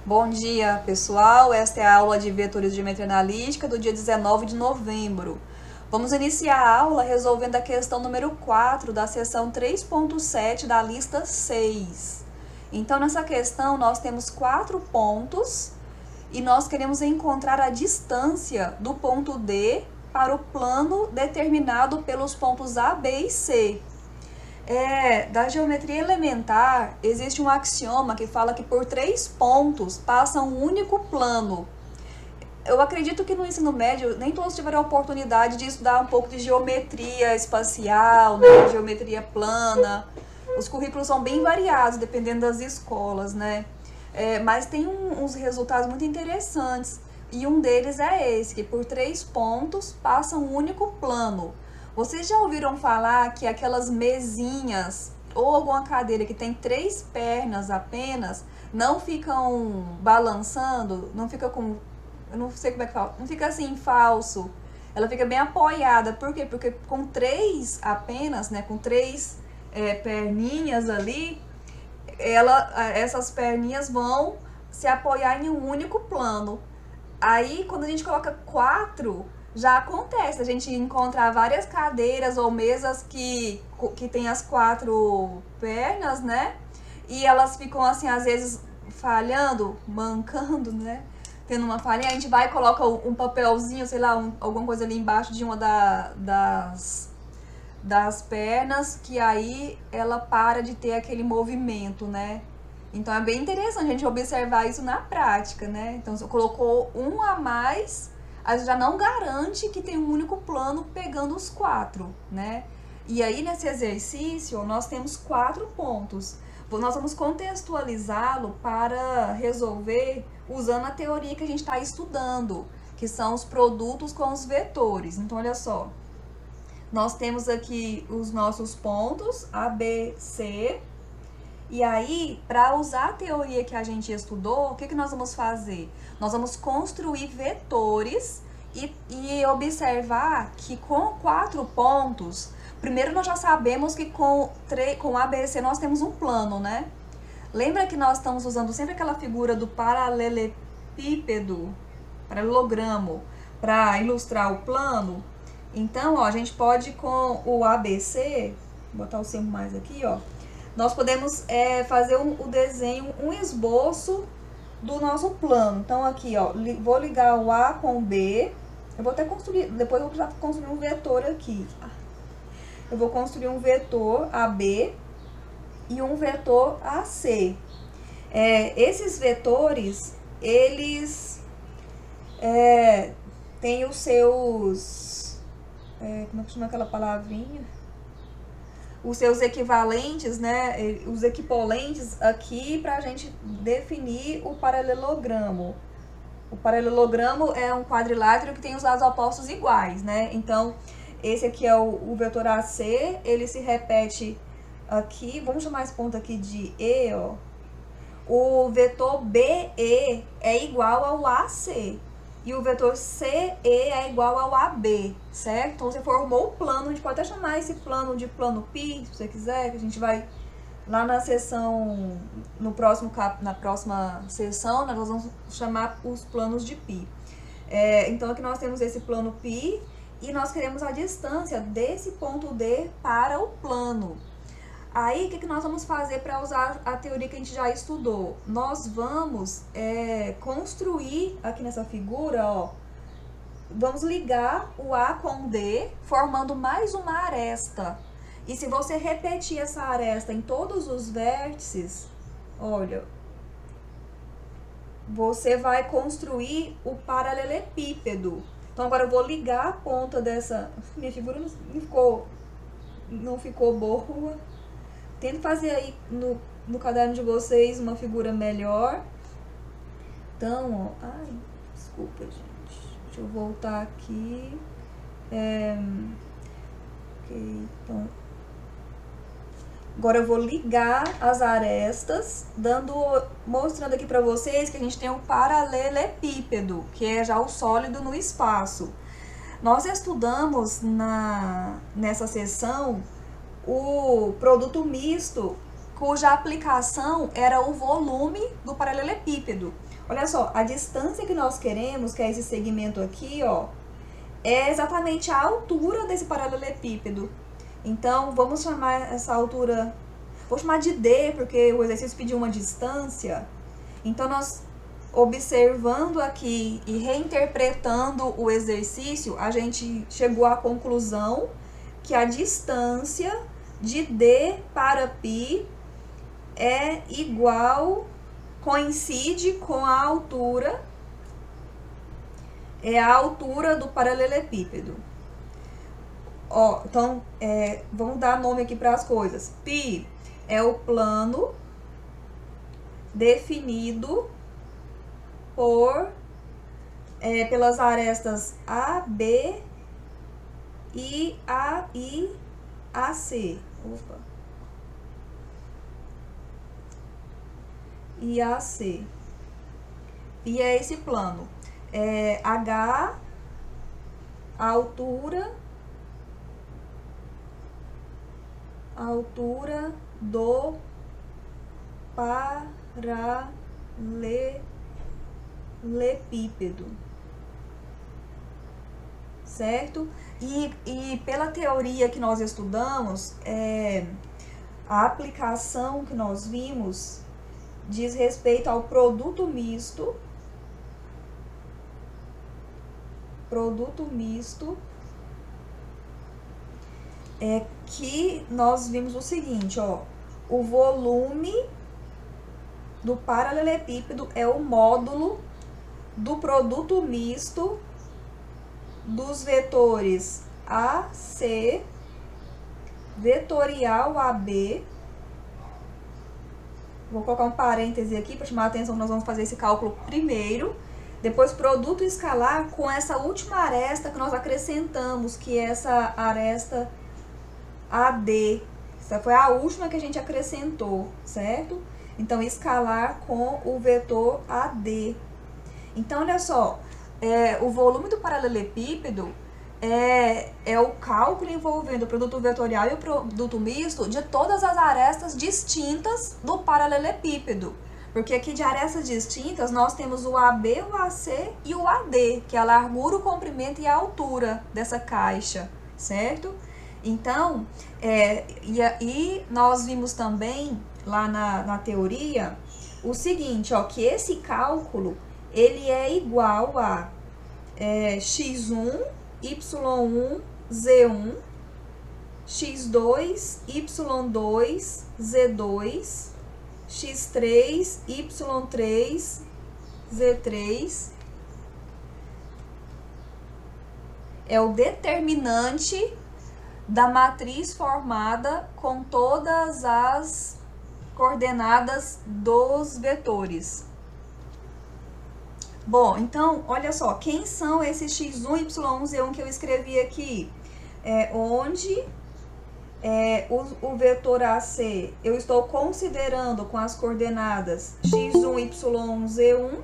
Bom dia, pessoal. Esta é a aula de vetores de geometria analítica do dia 19 de novembro. Vamos iniciar a aula resolvendo a questão número 4 da seção 3.7 da lista 6. Então, nessa questão, nós temos 4 pontos e nós queremos encontrar a distância do ponto D para o plano determinado pelos pontos A, B e C. Da geometria elementar, existe um axioma que fala que por 3 pontos passa um único plano. Eu acredito que no ensino médio nem todos tiveram a oportunidade de estudar um pouco de geometria espacial, né, geometria plana. Os currículos são bem variados, dependendo das escolas, né? Mas tem uns resultados muito interessantes. E um deles é esse, que por 3 pontos passa um único plano. Vocês já ouviram falar que aquelas mesinhas ou alguma cadeira que tem 3 pernas apenas não ficam balançando, não fica com, eu não sei como é que fala, não fica assim falso. Ela fica bem apoiada. Por quê? Porque com 3 apenas, né, com 3 perninhas ali, essas perninhas vão se apoiar em um único plano. Aí, quando a gente coloca 4, já acontece a gente encontrar várias cadeiras ou mesas que tem as 4 pernas, né? E elas ficam assim, às vezes, falhando, mancando, né? Tendo uma falha, a gente vai e coloca um papelzinho, sei lá, alguma coisa ali embaixo de uma das pernas, que aí ela para de ter aquele movimento, né? Então é bem interessante a gente observar isso na prática, né? Então, se colocou um a mais, a gente já não garante que tem um único plano pegando os 4, né? E aí, nesse exercício, nós temos 4 pontos. Nós vamos contextualizá-lo para resolver usando a teoria que a gente está estudando, que são os produtos com os vetores. Então, olha só. Nós temos aqui os nossos pontos, A, B, C. E aí, para usar a teoria que a gente estudou, o que nós vamos fazer? Nós vamos construir vetores e observar que com 4 pontos, primeiro nós já sabemos que com A, B e C nós temos um plano, né? Lembra que nós estamos usando sempre aquela figura do paralelepípedo, paralelogramo, para ilustrar o plano? Então, ó, a gente pode com o ABC, vou botar o símbolo mais aqui, ó. Nós podemos fazer o desenho, um esboço do nosso plano. Então, aqui, ó, vou ligar o A com o B. Eu vou até construir, depois eu vou precisar construir um vetor aqui. Eu vou construir um vetor AB e um vetor AC. Esses vetores, eles têm os seus... como é que chama aquela palavrinha? Os seus equivalentes, né, os equipolentes aqui para a gente definir o paralelogramo. O paralelogramo é um quadrilátero que tem os lados opostos iguais, né? Então, esse aqui é o vetor AC, ele se repete aqui, vamos chamar esse ponto aqui de E, ó. O vetor BE é igual ao AC. E o vetor CE é igual ao AB, certo? Então, você formou o plano, a gente pode até chamar esse plano de plano π, se você quiser, que a gente vai lá na sessão, na próxima sessão, nós vamos chamar os planos de π. Então, aqui nós temos esse plano π e nós queremos a distância desse ponto D para o plano. Aí, o que nós vamos fazer para usar a teoria que a gente já estudou? Nós vamos construir aqui nessa figura, ó, vamos ligar o A com o D, formando mais uma aresta. E se você repetir essa aresta em todos os vértices, olha, você vai construir o paralelepípedo. Então, agora eu vou ligar a ponta dessa... Minha figura não ficou boa. Tente fazer aí no caderno de vocês uma figura melhor. Então, ó... Ai, desculpa, gente. Deixa eu voltar aqui. Ok, então... Agora eu vou ligar as arestas, mostrando aqui pra vocês que a gente tem um paralelepípedo, que é já o sólido no espaço. Nós estudamos nessa sessão o produto misto, cuja aplicação era o volume do paralelepípedo. Olha só, a distância que nós queremos, que é esse segmento aqui, ó, é exatamente a altura desse paralelepípedo. Então, vamos chamar essa altura, vou chamar de D, porque o exercício pediu uma distância. Então, nós, observando aqui e reinterpretando o exercício, a gente chegou à conclusão que a distância de D para π é igual, coincide com a altura, é a altura do paralelepípedo. Ó, então, vamos dar nome aqui para as coisas. Π é o plano definido pelas arestas AB e AC. Opa. E AC. E é esse plano. H, a altura do paralelepípedo, certo? E pela teoria que nós estudamos, a aplicação que nós vimos diz respeito ao produto misto, que nós vimos o seguinte, ó, o volume do paralelepípedo é o módulo do produto misto dos vetores AC, vetorial AB. Vou colocar um parêntese aqui para chamar a atenção que nós vamos fazer esse cálculo primeiro. Depois, produto escalar com essa última aresta que nós acrescentamos, que é essa aresta AD. Essa foi a última que a gente acrescentou, certo? Então, escalar com o vetor AD. Então, olha só, o volume do paralelepípedo é o cálculo envolvendo o produto vetorial e o produto misto de todas as arestas distintas do paralelepípedo. Porque aqui de arestas distintas nós temos o AB, o AC e o AD, que é a largura, o comprimento e a altura dessa caixa, certo? Então, e nós vimos também lá na teoria o seguinte, ó, que esse cálculo ele é igual a x1, y1, z1, x2, y2, z2, x3, y3, z3. É o determinante da matriz formada com todas as coordenadas dos vetores. Bom, então, olha só, quem são esses x1, y1, z1 que eu escrevi aqui? Onde o vetor AC eu estou considerando com as coordenadas x1, y1, z1,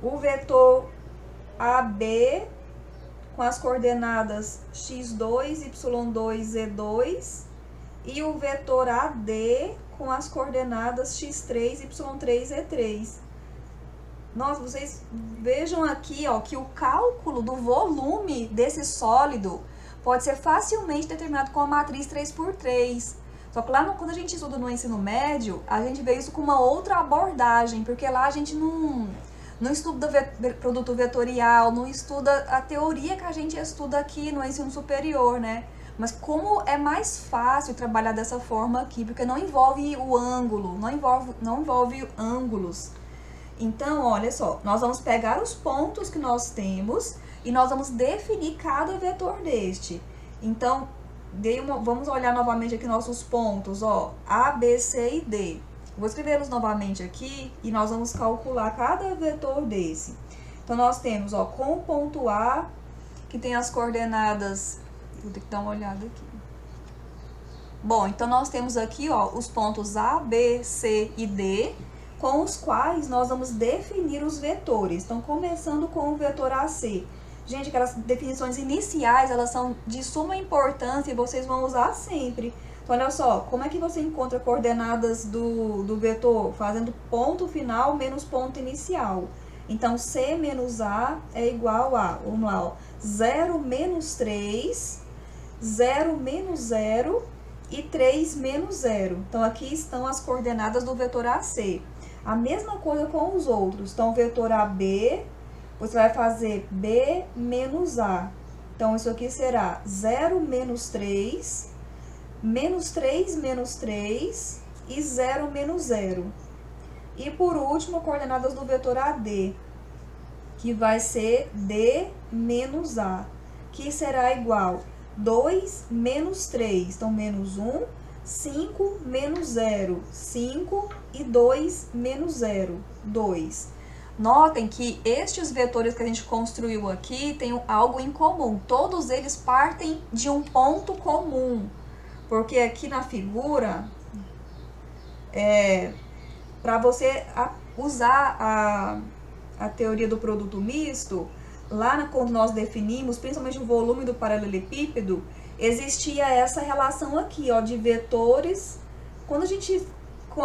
o vetor AB com as coordenadas x2, y2, z2 e o vetor AD com as coordenadas x3, y3, z3. Nossa, vocês vejam aqui, ó, que o cálculo do volume desse sólido pode ser facilmente determinado com a matriz 3×3. Só que lá quando a gente estuda no ensino médio, a gente vê isso com uma outra abordagem, porque lá a gente não estuda produto vetorial, não estuda a teoria que a gente estuda aqui no ensino superior, né? Mas como é mais fácil trabalhar dessa forma aqui, porque não envolve o ângulo, não envolve ângulos. Então, olha só, nós vamos pegar os pontos que nós temos e nós vamos definir cada vetor deste. Então, vamos olhar novamente aqui nossos pontos, ó, A, B, C e D. Vou escrevê-los novamente aqui e nós vamos calcular cada vetor desse. Então, nós temos, ó, com o ponto A, que tem as coordenadas... Vou ter que dar uma olhada aqui. Bom, então nós temos aqui, ó, os pontos A, B, C e D, com os quais nós vamos definir os vetores. Então, começando com o vetor AC. Gente, aquelas definições iniciais, elas são de suma importância e vocês vão usar sempre. Então, olha só, como é que você encontra coordenadas do vetor? Fazendo ponto final menos ponto inicial. Então, C menos A é igual a, vamos lá, ó, 0 menos 3, 0 menos 0 e 3 menos 0. Então, aqui estão as coordenadas do vetor AC. A mesma coisa com os outros. Então, o vetor AB, você vai fazer B menos A. Então, isso aqui será 0 menos 3, menos 3 menos 3 e 0 menos 0. E, por último, coordenadas do vetor AD, que vai ser D menos A, que será igual 2 menos 3, então menos 1, 5 menos 0, 5 e 2 menos 0, 2. Notem que estes vetores que a gente construiu aqui têm algo em comum. Todos eles partem de um ponto comum. Porque aqui na figura, para você usar a teoria do produto misto, lá quando nós definimos, principalmente o volume do paralelepípedo, existia essa relação aqui, ó, de vetores. Quando a gente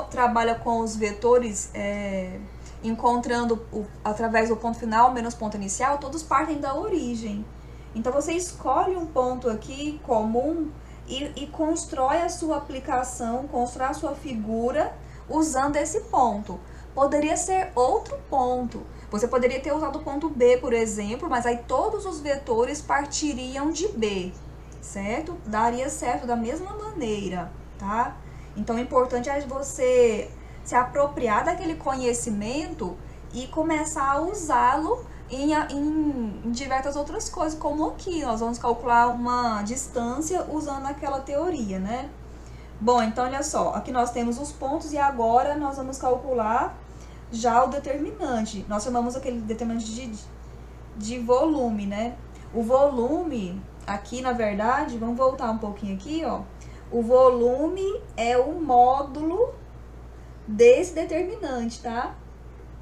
trabalha com os vetores, encontrando através do ponto final menos ponto inicial, todos partem da origem. Então, você escolhe um ponto aqui comum e constrói a sua aplicação, constrói a sua figura usando esse ponto. Poderia ser outro ponto. Você poderia ter usado o ponto B, por exemplo, mas aí todos os vetores partiriam de B, certo? Daria certo da mesma maneira, tá? Então, o importante é você se apropriar daquele conhecimento e começar a usá-lo em diversas outras coisas, como aqui. Nós vamos calcular uma distância usando aquela teoria, né? Bom, então, olha só. Aqui nós temos os pontos e agora nós vamos calcular já o determinante. Nós chamamos aquele determinante de volume, né? O volume, aqui, na verdade, vamos voltar um pouquinho aqui, ó. O volume é o módulo desse determinante, tá?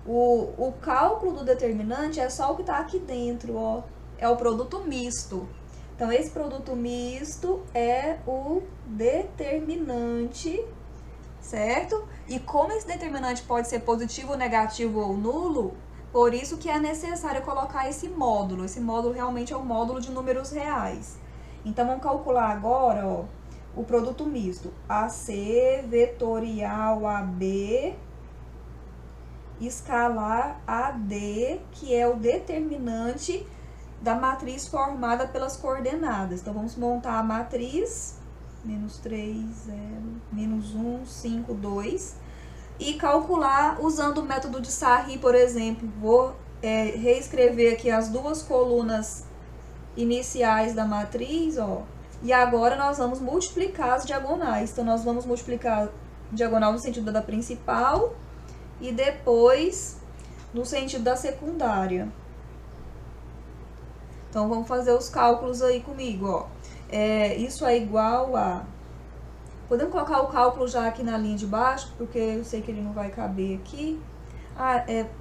O cálculo do determinante é só o que tá aqui dentro, ó. É o produto misto. Então, esse produto misto é o determinante, certo? E como esse determinante pode ser positivo, negativo ou nulo, por isso que é necessário colocar esse módulo. Esse módulo realmente é um módulo de números reais. Então, vamos calcular agora, ó, o produto misto. AC vetorial AB escalar AD, que é o determinante da matriz formada pelas coordenadas. Então, vamos montar a matriz, menos 3, 0, menos 1, 5, 2, e calcular usando o método de Sarri, por exemplo. Vou reescrever aqui as duas colunas iniciais da matriz, ó, e agora nós vamos multiplicar as diagonais. Então, nós vamos multiplicar diagonal no sentido da principal e depois no sentido da secundária. Então, vamos fazer os cálculos aí comigo, ó. Isso é igual a... Podemos colocar o cálculo já aqui na linha de baixo, porque eu sei que ele não vai caber aqui.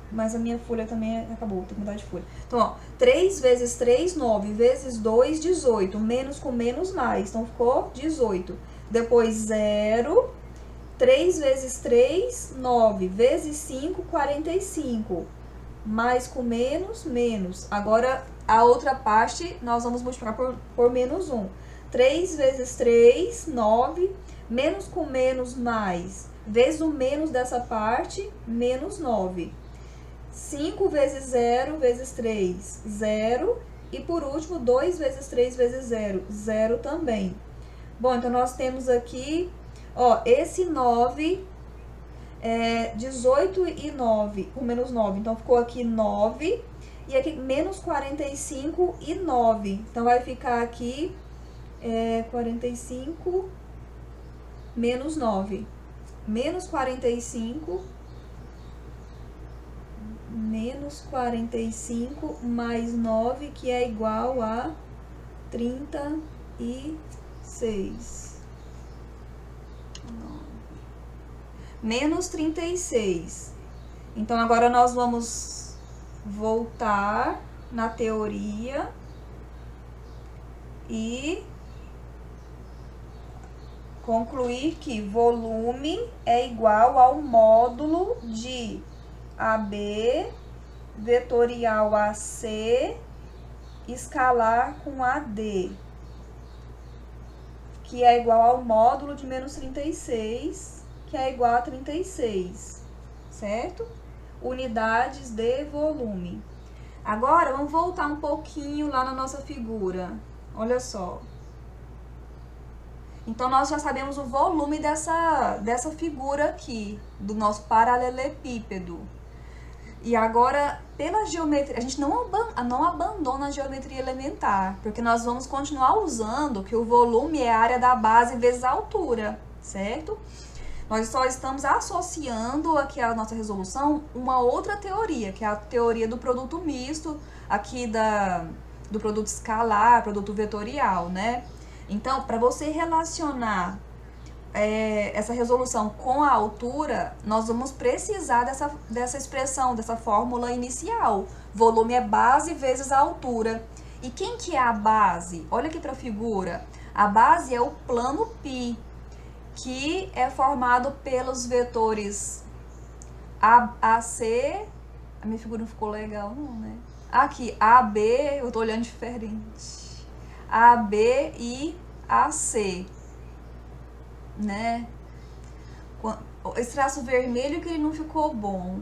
Mas a minha folha também acabou, tem que mudar de folha. Então, ó, 3 vezes 3, 9, vezes 2, 18. Menos com menos, mais. Então, ficou 18. Depois, 0. 3 vezes 3, 9. Vezes 5, 45. Mais com menos, menos. Agora, a outra parte, nós vamos multiplicar por menos 1. 3 vezes 3, 9. Menos com menos, mais. Vezes o menos dessa parte, menos 9. 5 vezes 0, vezes 3, 0. E por último, 2 vezes 3 vezes 0, 0 também. Bom, então nós temos aqui, ó, esse 9 é 18 e 9, com menos 9. Então, ficou aqui 9. E aqui, menos 45 e 9. Então, vai ficar aqui 45 menos 9. Menos 45 mais 9, que é igual a 36. Menos 36. Então, agora nós vamos voltar na teoria e Concluir que volume é igual ao módulo de AB vetorial AC escalar com AD, que é igual ao módulo de menos 36, que é igual a 36, certo? Unidades de volume. Agora, vamos voltar um pouquinho lá na nossa figura. Olha só. Então, nós já sabemos o volume dessa figura aqui, do nosso paralelepípedo. E agora, pela geometria, a gente não abandona a geometria elementar, porque nós vamos continuar usando que o volume é a área da base vezes a altura, certo? Nós só estamos associando aqui à nossa resolução uma outra teoria, que é a teoria do produto misto, aqui do produto escalar, produto vetorial, né? Então, para você relacionar essa resolução com a altura, nós vamos precisar dessa expressão, dessa fórmula inicial. Volume é base vezes a altura. E quem que é a base? Olha aqui para a figura. A base é o plano π, que é formado pelos vetores AC. A minha figura não ficou legal, não, né? Aqui, AB, eu tô olhando diferente. AB e AC, né? Esse traço vermelho que ele não ficou bom.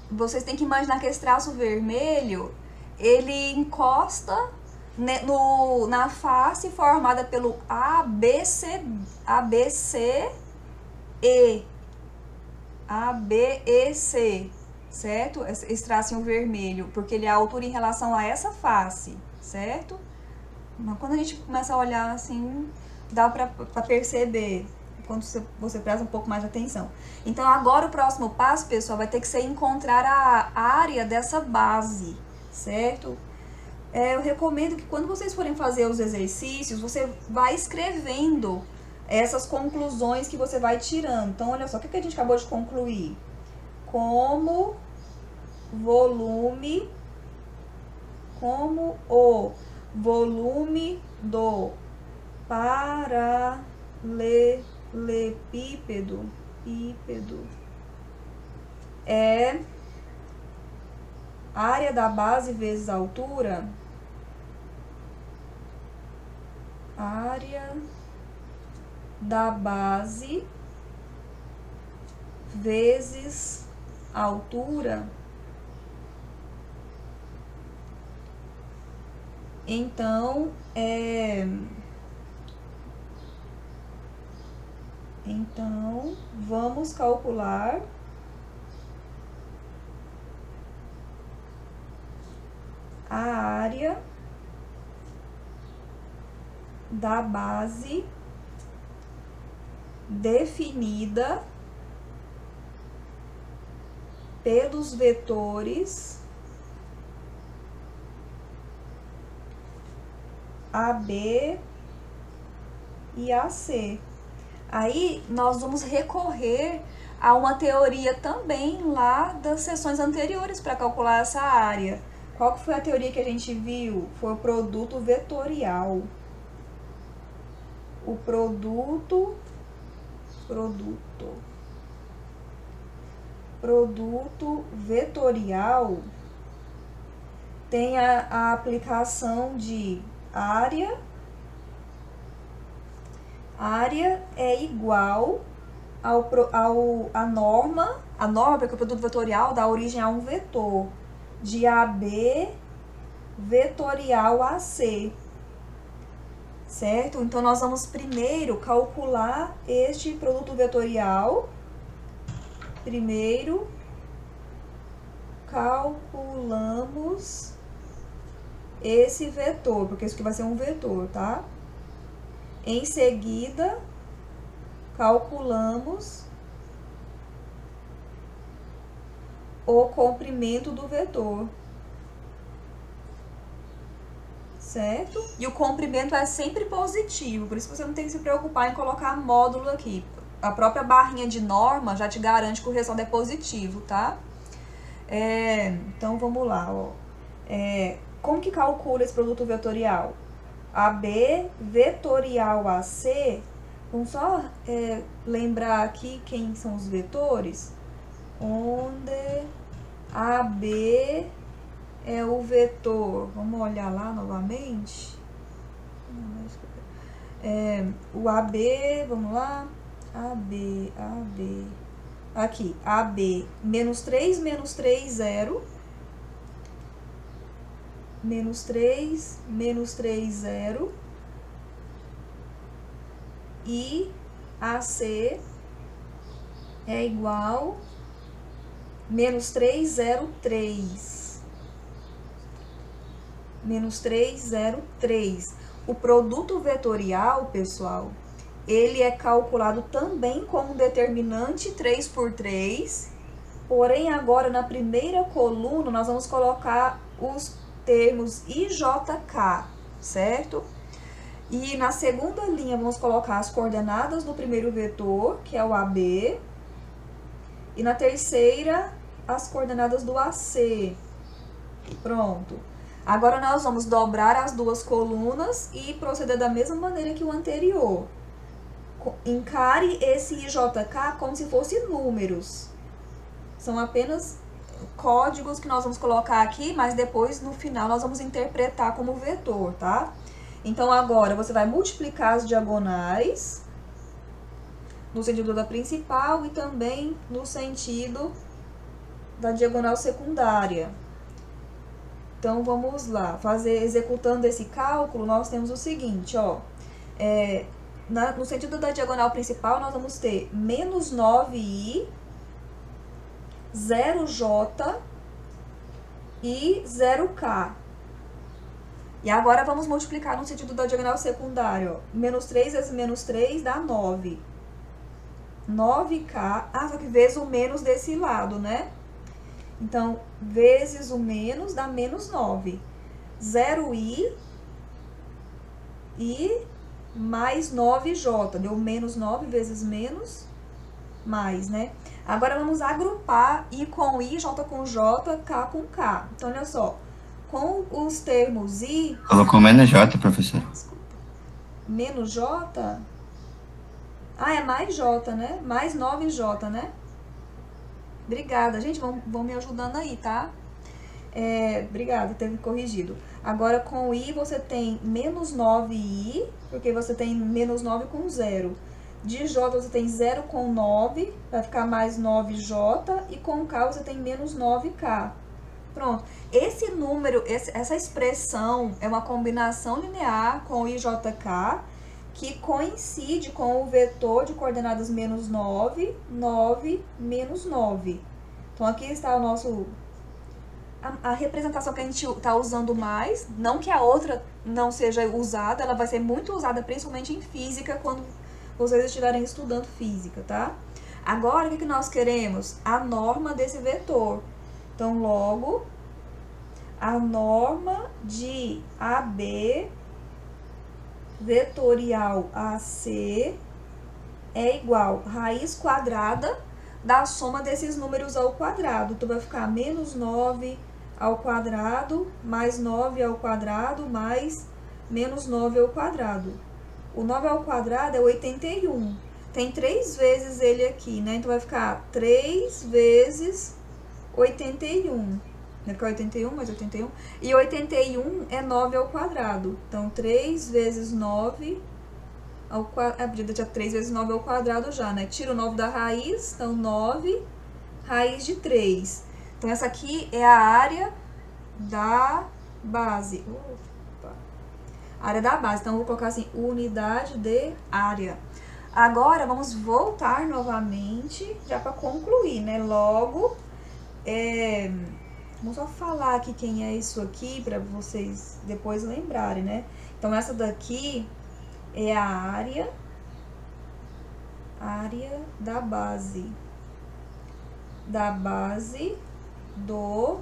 Vocês têm que imaginar que esse traço vermelho, ele encosta, né, na face formada pelo ABC, ABC, certo? Esse tracinho vermelho, porque ele é a altura em relação a essa face, certo? Mas quando a gente começa a olhar assim, dá pra perceber, quando você presta um pouco mais de atenção. Então, agora o próximo passo, pessoal, vai ter que ser encontrar a área dessa base, certo? Eu recomendo que quando vocês forem fazer os exercícios, você vai escrevendo essas conclusões que você vai tirando. Então, olha só, o que a gente acabou de concluir? Como o volume do paralelepípedo é área da base vezes a altura, área da base vezes a altura. Então, vamos calcular a área da base definida pelos vetores AB e AC. Aí nós vamos recorrer a uma teoria também lá das sessões anteriores para calcular essa área. Qual que foi a teoria que a gente viu? Foi o produto vetorial. O produto vetorial tem a aplicação de área é igual a norma, porque o produto vetorial dá origem a um vetor, de AB vetorial AC, certo? Então, nós vamos primeiro calcular este produto vetorial. Primeiro, calculamos esse vetor, porque isso aqui vai ser um vetor, tá? Em seguida, calculamos o comprimento do vetor, certo? E o comprimento é sempre positivo, por isso que você não tem que se preocupar em colocar módulo aqui. A própria barrinha de norma já te garante que o resultado é positivo, tá? Então, vamos lá, ó. Como que calcula esse produto vetorial? AB vetorial AC Vamos só lembrar aqui quem são os vetores. Onde AB é o vetor. Vamos olhar lá novamente. O AB, vamos lá. AB. Aqui, AB, menos 3, 0. Menos 3, 0. E AC é igual menos 3, 0, 3. Menos 3, 0, 3. O produto vetorial, pessoal, ele é calculado também com um determinante 3 por 3. Porém, agora na primeira coluna, nós vamos colocar os termos IJK, certo? E na segunda linha, vamos colocar as coordenadas do primeiro vetor, que é o AB. E na terceira, as coordenadas do AC. Pronto. Agora, nós vamos dobrar as duas colunas e proceder da mesma maneira que o anterior. Encare esse IJK como se fossem números. São apenas códigos que nós vamos colocar aqui, mas depois, no final, nós vamos interpretar como vetor, tá? Então, agora, você vai multiplicar as diagonais no sentido da principal e também no sentido da diagonal secundária. Então, vamos lá. Executando esse cálculo, nós temos o seguinte, ó. No sentido da diagonal principal, nós vamos ter menos 9i, 0j e 0k. E agora vamos multiplicar no sentido da diagonal secundária, ó. Menos 3 vezes menos 3 dá 9. 9k, só que vezes o menos desse lado, né? Então, vezes o menos dá menos 9. 0i e mais 9j. Deu menos 9 vezes menos, mais, né? Agora, vamos agrupar I com I, J com J, K com K. Então, olha só. Com os termos I... Colocou menos J, professor. Desculpa. Menos J? É mais J, né? Mais 9J, né? Obrigada, gente. Vão me ajudando aí, tá? Obrigada, ter me corrigido. Agora, com I, você tem menos 9I, porque você tem menos 9 com 0. De J, você tem 0 com 9, vai ficar mais 9J. E com K, você tem menos 9K. Pronto. Esse número, essa expressão é uma combinação linear com o IJK, que coincide com o vetor de coordenadas menos 9, 9, menos 9. Então, aqui está o nosso... A representação que a gente está usando mais, não que a outra não seja usada, ela vai ser muito usada, principalmente em física, quando vocês estiverem estudando física, tá? Agora, o que nós queremos? A norma desse vetor. Então, logo, a norma de AB vetorial AC é igual a raiz quadrada da soma desses números ao quadrado. Então, vai ficar menos 9 ao quadrado, mais 9 ao quadrado, mais menos 9 ao quadrado. O 9 ao quadrado é 81. Tem 3 vezes ele aqui, né? Então, vai ficar 3 vezes 81. Vai ficar 81 mais 81. E 81 é 9 ao quadrado. Então, 3 vezes 9 ao quadrado. Podia deixar 3 vezes 9 ao quadrado já, né? Tira o 9 da raiz. Então, 9 raiz de 3. Então, essa aqui é a área da base. Opa. Área da base. Então, eu vou colocar assim, unidade de área. Agora, vamos voltar novamente, já para concluir, né? Logo, vamos só falar aqui quem é isso aqui, para vocês depois lembrarem, né? Então, essa daqui é a área da base. Da base do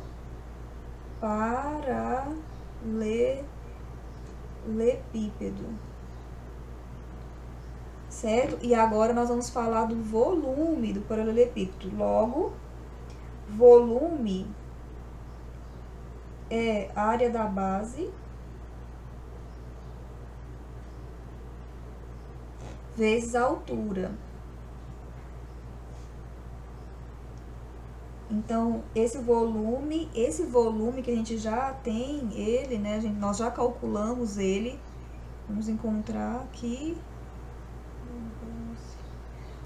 paralelepípedo. Certo? E agora nós vamos falar do volume do paralelepípedo. Logo, volume é a área da base vezes a altura. Então, esse volume que a gente já tem ele, né? Nós já calculamos ele. Vamos encontrar aqui.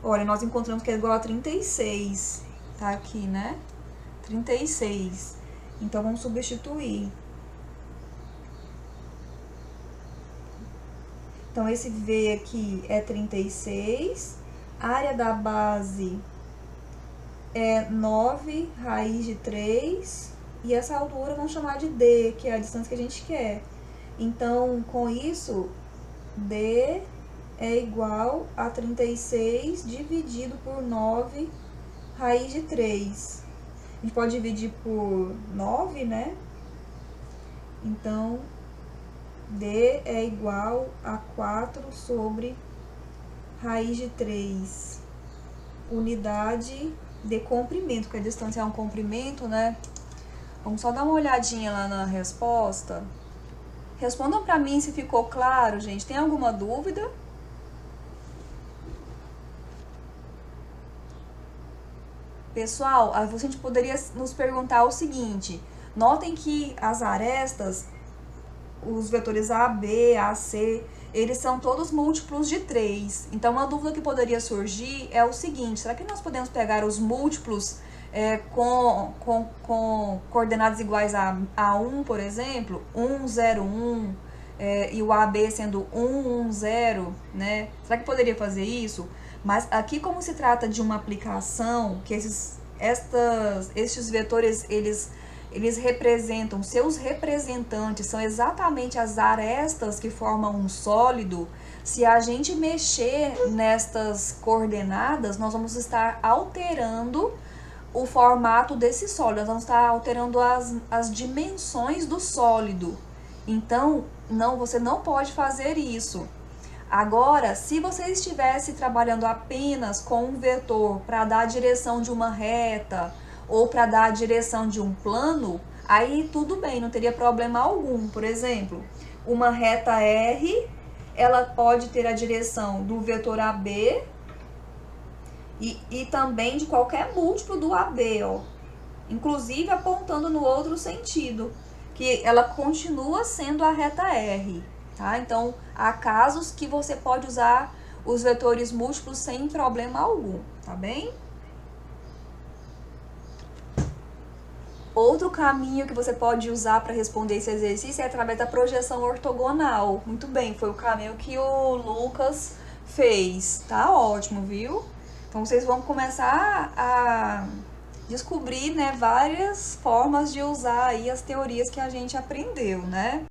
Olha, nós encontramos que é igual a 36. Tá aqui, né? 36. Então, vamos substituir. Então, esse V aqui é 36. A área da base é 9 raiz de 3. E essa altura vamos chamar de D, que é a distância que a gente quer. Então, com isso, D é igual a 36 dividido por 9 raiz de 3. A gente pode dividir por 9, né? Então, D é igual a 4 sobre raiz de 3. Unidade de comprimento, porque a distância é um comprimento, né? Vamos só dar uma olhadinha lá na resposta. Respondam para mim se ficou claro, gente. Tem alguma dúvida? Pessoal, a gente poderia nos perguntar o seguinte. Notem que as arestas, os vetores A, B, A, C, eles são todos múltiplos de 3. Então, uma dúvida que poderia surgir é o seguinte. Será que nós podemos pegar os múltiplos com coordenadas iguais a 1, por exemplo? 1, 0, 1, e o AB sendo 1, 1, 0, né? Será que poderia fazer isso? Mas aqui, como se trata de uma aplicação, que estes vetores, eles representam, seus representantes são exatamente as arestas que formam um sólido. Se a gente mexer nestas coordenadas, nós vamos estar alterando o formato desse sólido, nós vamos estar alterando as dimensões do sólido. Então, você não pode fazer isso. Agora, se você estivesse trabalhando apenas com um vetor para dar a direção de uma reta ou para dar a direção de um plano, aí tudo bem, não teria problema algum. Por exemplo, uma reta R, ela pode ter a direção do vetor AB e também de qualquer múltiplo do AB, ó. Inclusive apontando no outro sentido, que ela continua sendo a reta R, tá? Então, há casos que você pode usar os vetores múltiplos sem problema algum, tá bem? Outro caminho que você pode usar para responder esse exercício é através da projeção ortogonal. Muito bem, foi o caminho que o Lucas fez. Tá ótimo, viu? Então, vocês vão começar a descobrir, né, várias formas de usar aí as teorias que a gente aprendeu, né?